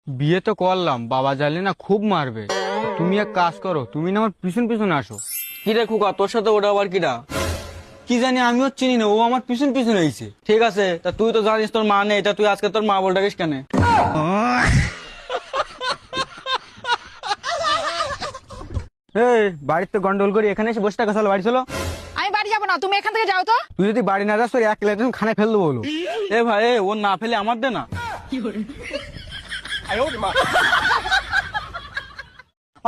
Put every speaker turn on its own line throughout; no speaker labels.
বিয়ে তো করলাম, বাবা জানলে না খুব মারবে। তুমি এক কাজ করো, তুমি না আমার পিছন পিছন আসো।
কিরে খুকা, তোর সাথে ওটা আবার কিরা?
কি জানি, আমিও চিনি না, ও আমার পিছন পিছন আইছে।
ঠিক আছে, তা তুই তো জানিস তোর মা নেই, তা তুই আজকে তোর মা বলটাকিস কেন?
এই বাড়িতে গন্ডগোল করি, এখানে এসে বসে থাকা, চলো বাড়ি চলো।
আমি বাড়ি যাবো না, তুমি এখান থেকে যাও তো।
তুই যদি বাড়ি না যাস তোর এক প্লেট খানায় ফেল দেবো বলো।
এ ভাই, ও না ফেলে আমার দে না।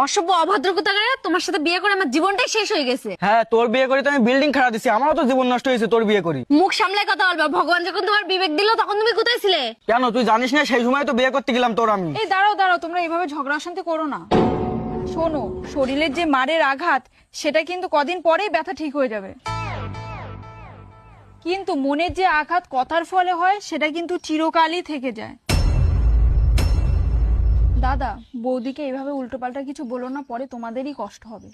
অসভ্য অভদ্র কোথাকারে, তোমার সাথে বিয়ে করে আমার জীবনটাই শেষ হয়ে গেছে।
হ্যাঁ, তোর বিয়ে করে তো আমি বিল্ডিং খাড়া দিছি, আমারও তো জীবন নষ্ট হয়েছে তোর বিয়ে করি।
মুখ সামলে কথা বলবা, ভগবান যখন তোমার বিবেক দিল তখন তুমি কোথায় ছিলে?
কেন তুই জানিস না সেই সময় তো বিয়ে করতে গেলাম তোর আমি।
এই দাঁড়াও দাঁড়াও, তোমরা এইভাবে ঝগড়া অশান্তি করো না। শোনো, শরীরের যে মারের আঘাত সেটা কিন্তু কদিন পরেই ব্যথা ঠিক হয়ে যাবে, কিন্তু মনের যে আঘাত কথার ফলে হয় সেটা কিন্তু চিরকালই থেকে যায়। দাদা, বৌদিকে এইভাবে উল্টোপাল্টা কিছু বলো না, পরে তোমাদেরই কষ্ট হবে।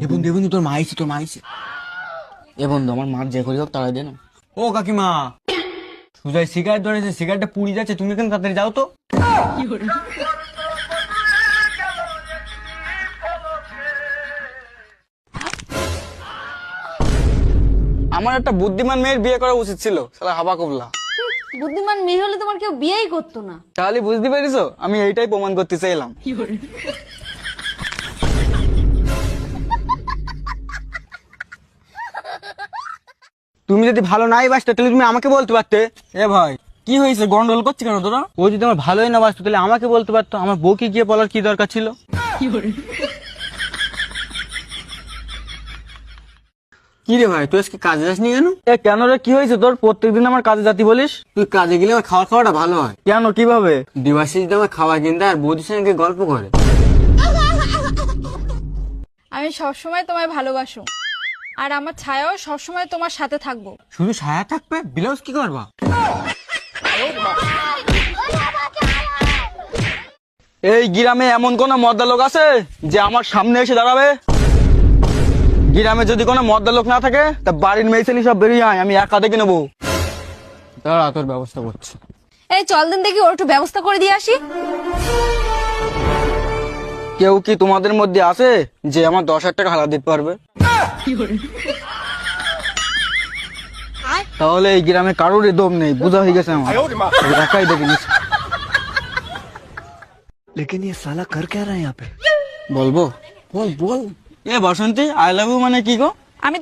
এ বন্ধু তোর মা আইছে, তোর মা আইছে। এ বন্ধু, আমার মার যে করি হোক তাড়াই দে না।
ও কাকিমা, সুজাই সিগারেট ধরেছে, সিগারেটটা পুড়ে যাচ্ছে, তুমি কেন তাড়াতাড়ি যাও তো।
আমার একটা বুদ্ধিমান মেয়ের বিয়ে করা উচিত ছিল, শালা হাবা কবলা।
বুদ্ধিমান মেয়ে হলে তোমার কেউ বিয়েই করতো না।
তাহলে বুঝতে পেরেছো, আমি এইটাই প্রমাণ করতে চাইলাম।
তুমি যদি ভালো নাই বাসতে তাহলে তুমি আমাকে বলতে পারতে।
এ ভাই, কি হয়েছে, গন্ডগোল করছি কেন তোরা?
ও যদি আমার ভালোই না বাসতো তাহলে আমাকে বলতে পারতো, আমার বউকে গিয়ে বলার কি দরকার ছিল। কি রে ভাই, তুই আজকে কাজে যাসনি কেন?
এ কেন রে, কি হয়েছে তোর? প্রত্যেকদিন আমার কাজে জাতি বলিস।
তুই কাজে গেলে আমার খাওয়াটা ভালো হয়।
কেন, কিভাবে?
দিবাসী যদি আমার খাওয়া কিনতে আর বৌদির সঙ্গে গল্প করে।
আমি সবসময় তোমায় ভালোবাসো, আর আমার ছায়াও সবসময় তোমার সাথে থাকবো।
শুধু ছায়া থাকবে, ব্লাউজ কি করবা?
এই গ্রামে এমন কোন মদ্দা লোক আছে যে আমার সামনে এসে দাঁড়াবে? গ্রামে যদি কোনো মদ্দা লোক না থাকে তা বাড়ির মেয়ে ছেলে সব বেরিয়ে আয়, আমি একা দেখে নেবো।
দাঁড়া, তোর ব্যবস্থা করছি।
এই চল দিন দেখি, ওর একটু ব্যবস্থা করে দিয়ে আসি।
কেউ কি তোমাদের মধ্যে আছে যে আমার 10,000 টাকা হালা দিতে পারবে? তাহলে এই গ্রামে কারোরই দম নেই, বোঝা হয়ে গেছে আমার। একাই দেখে নিস।
लेकिन ये साला कर क्या रहा है यहाँ पे?
বলবো? বল বল। এ বাসন্তী, আই লাভ ইউ মানে কি গো?
আমি